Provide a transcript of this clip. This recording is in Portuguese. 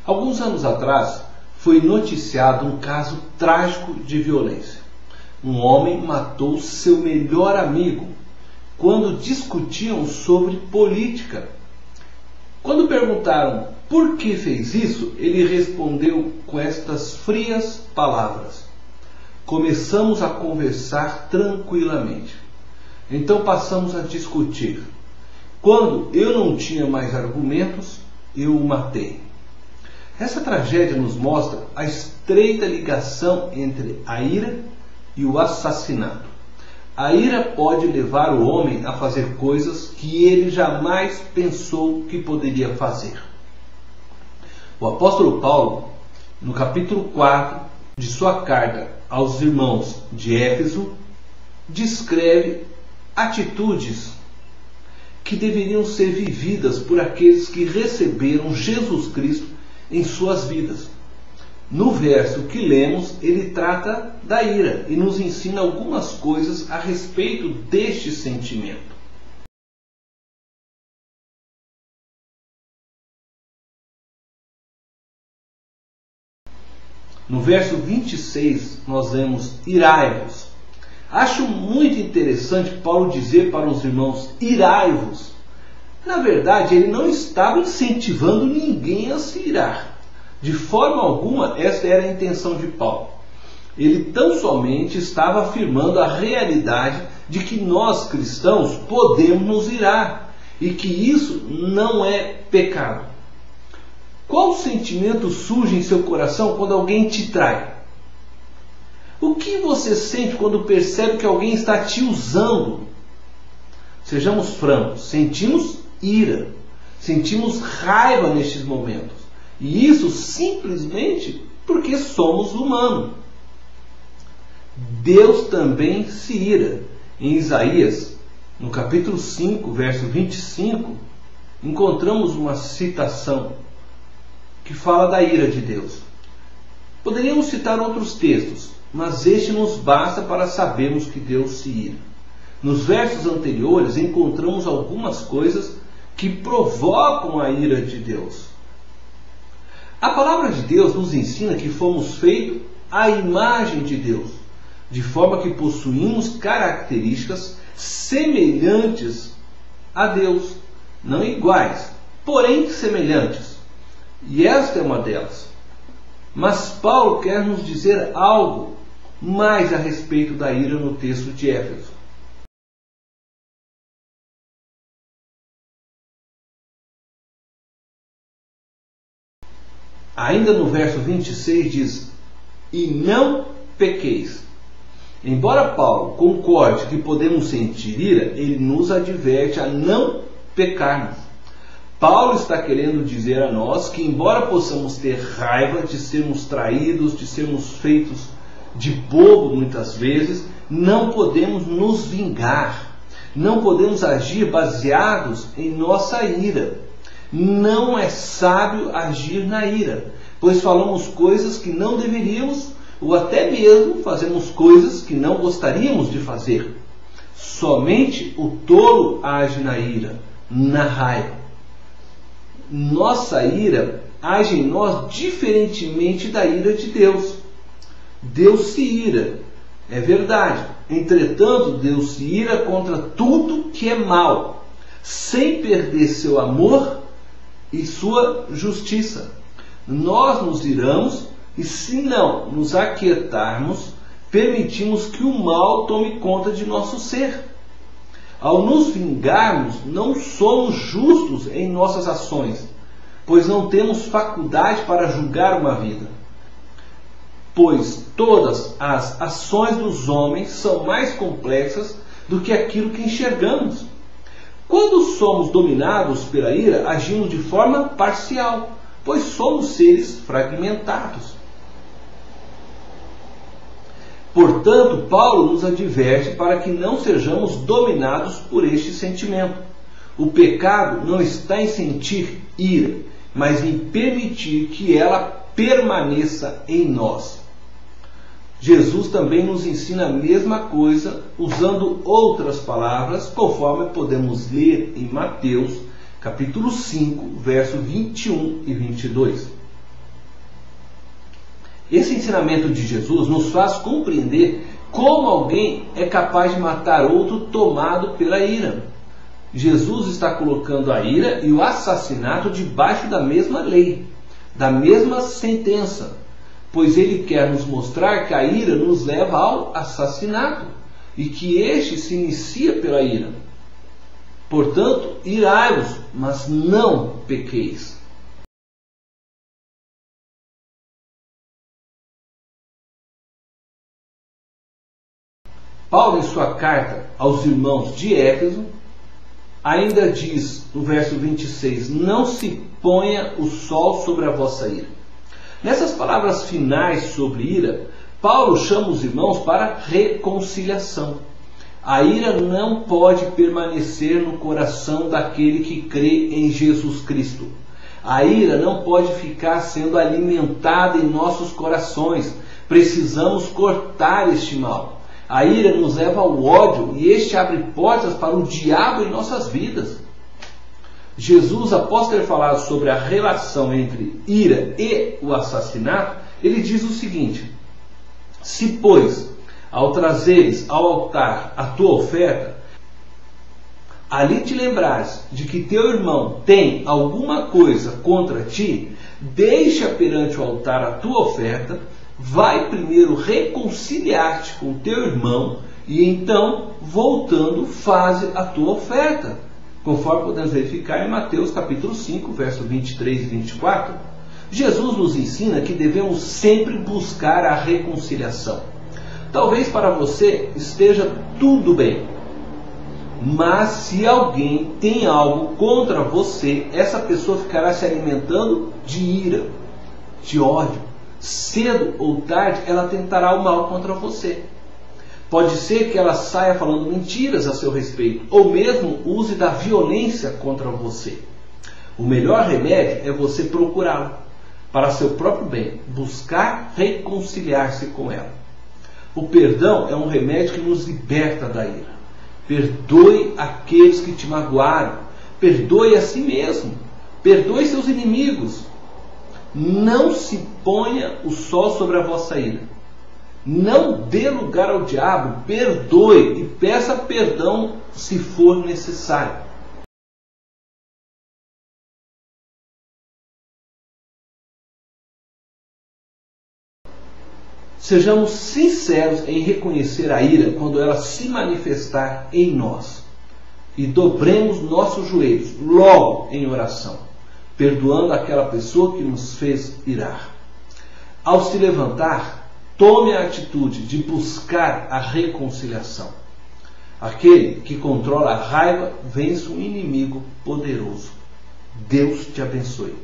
Alguns anos atrás, foi noticiado um caso trágico de violência. Um homem matou seu melhor amigo quando discutiam sobre política. Quando perguntaram por que fez isso, ele respondeu com estas frias palavras: começamos a conversar tranquilamente. Então passamos a discutir. Quando eu não tinha mais argumentos, eu o matei. Essa tragédia nos mostra a estreita ligação entre a ira e o assassinato. A ira pode levar o homem a fazer coisas que ele jamais pensou que poderia fazer. O apóstolo Paulo, no capítulo 4 de sua carta aos irmãos de Éfeso, descreve atitudes que deveriam ser vividas por aqueles que receberam Jesus Cristo em suas vidas. No verso que lemos, ele trata da ira e nos ensina algumas coisas a respeito deste sentimento. No verso 26, nós lemos: irai-vos. Acho muito interessante Paulo dizer para os irmãos: irai-vos. Na verdade, ele não estava incentivando ninguém a se irar. De forma alguma, esta era a intenção de Paulo. Ele tão somente estava afirmando a realidade de que nós, cristãos, podemos nos irar e que isso não é pecado. Qual sentimento surge em seu coração quando alguém te trai? O que você sente quando percebe que alguém está te usando? Sejamos francos, sentimos ira, sentimos raiva nestes momentos. E isso simplesmente porque somos humanos. Deus também se ira. Em Isaías, no capítulo 5, verso 25, encontramos uma citação que fala da ira de Deus. Poderíamos citar outros textos, mas este nos basta para sabermos que Deus se ira. Nos versos anteriores encontramos algumas coisas que provocam a ira de Deus. A palavra de Deus nos ensina que fomos feitos à imagem de Deus, de forma que possuímos características semelhantes a Deus, não iguais, porém semelhantes. E esta é uma delas. Mas Paulo quer nos dizer algo mais a respeito da ira no texto de Éfeso. Ainda no verso 26 diz: e não pequeis. Embora Paulo concorde que podemos sentir ira, ele nos adverte a não pecarmos. Paulo está querendo dizer a nós que, embora possamos ter raiva de sermos traídos, de sermos feitos de bobo muitas vezes, não podemos nos vingar, não podemos agir baseados em nossa ira. Não é sábio agir na ira, pois falamos coisas que não deveríamos, ou até mesmo fazemos coisas que não gostaríamos de fazer. Somente o tolo age na ira, na raiva. Nossa ira age em nós diferentemente da ira de Deus. Deus se ira, é verdade. Entretanto, Deus se ira contra tudo que é mal, sem perder seu amor e sua justiça. Nós nos iramos e, se não nos aquietarmos, permitimos que o mal tome conta de nosso ser. Ao nos vingarmos, não somos justos em nossas ações, pois não temos faculdade para julgar uma vida. Pois todas as ações dos homens são mais complexas do que aquilo que enxergamos. Quando somos dominados pela ira, agimos de forma parcial, pois somos seres fragmentados. Portanto, Paulo nos adverte para que não sejamos dominados por este sentimento. O pecado não está em sentir ira, mas em permitir que ela permaneça em nós. Jesus também nos ensina a mesma coisa, usando outras palavras, conforme podemos ler em Mateus, capítulo 5, verso 21 e 22. Esse ensinamento de Jesus nos faz compreender como alguém é capaz de matar outro tomado pela ira. Jesus está colocando a ira e o assassinato debaixo da mesma lei, da mesma sentença, pois ele quer nos mostrar que a ira nos leva ao assassinato e que este se inicia pela ira. Portanto, irai-vos, mas não pequeis. Paulo, em sua carta aos irmãos de Éfeso, ainda diz no verso 26, não se ponha o sol sobre a vossa ira. Nessas palavras finais sobre ira, Paulo chama os irmãos para reconciliação. A ira não pode permanecer no coração daquele que crê em Jesus Cristo. A ira não pode ficar sendo alimentada em nossos corações. Precisamos cortar este mal. A ira nos leva ao ódio e este abre portas para o diabo em nossas vidas. Jesus, após ter falado sobre a relação entre ira e o assassinato, ele diz o seguinte: se, pois, ao trazeres ao altar a tua oferta, ali te lembrares de que teu irmão tem alguma coisa contra ti, deixa perante o altar a tua oferta, vai primeiro reconciliar-te com teu irmão e então, voltando, faze a tua oferta. Conforme podemos verificar em Mateus capítulo 5, verso 23 e 24. Jesus nos ensina que devemos sempre buscar a reconciliação. Talvez para você esteja tudo bem, mas se alguém tem algo contra você, essa pessoa ficará se alimentando de ira, de ódio. Cedo ou tarde ela tentará o mal contra você. Pode ser que ela saia falando mentiras a seu respeito, ou mesmo use da violência contra você. O melhor remédio é você procurá-la, para seu próprio bem, buscar reconciliar-se com ela. O perdão é um remédio que nos liberta da ira. Perdoe aqueles que te magoaram, perdoe a si mesmo, perdoe seus inimigos. Não se ponha o sol sobre a vossa ira. Não dê lugar ao diabo, perdoe e peça perdão se for necessário. Sejamos sinceros em reconhecer a ira quando ela se manifestar em nós. E dobremos nossos joelhos logo em oração, perdoando aquela pessoa que nos fez irar. Ao se levantar, tome a atitude de buscar a reconciliação. Aquele que controla a raiva vence um inimigo poderoso. Deus te abençoe.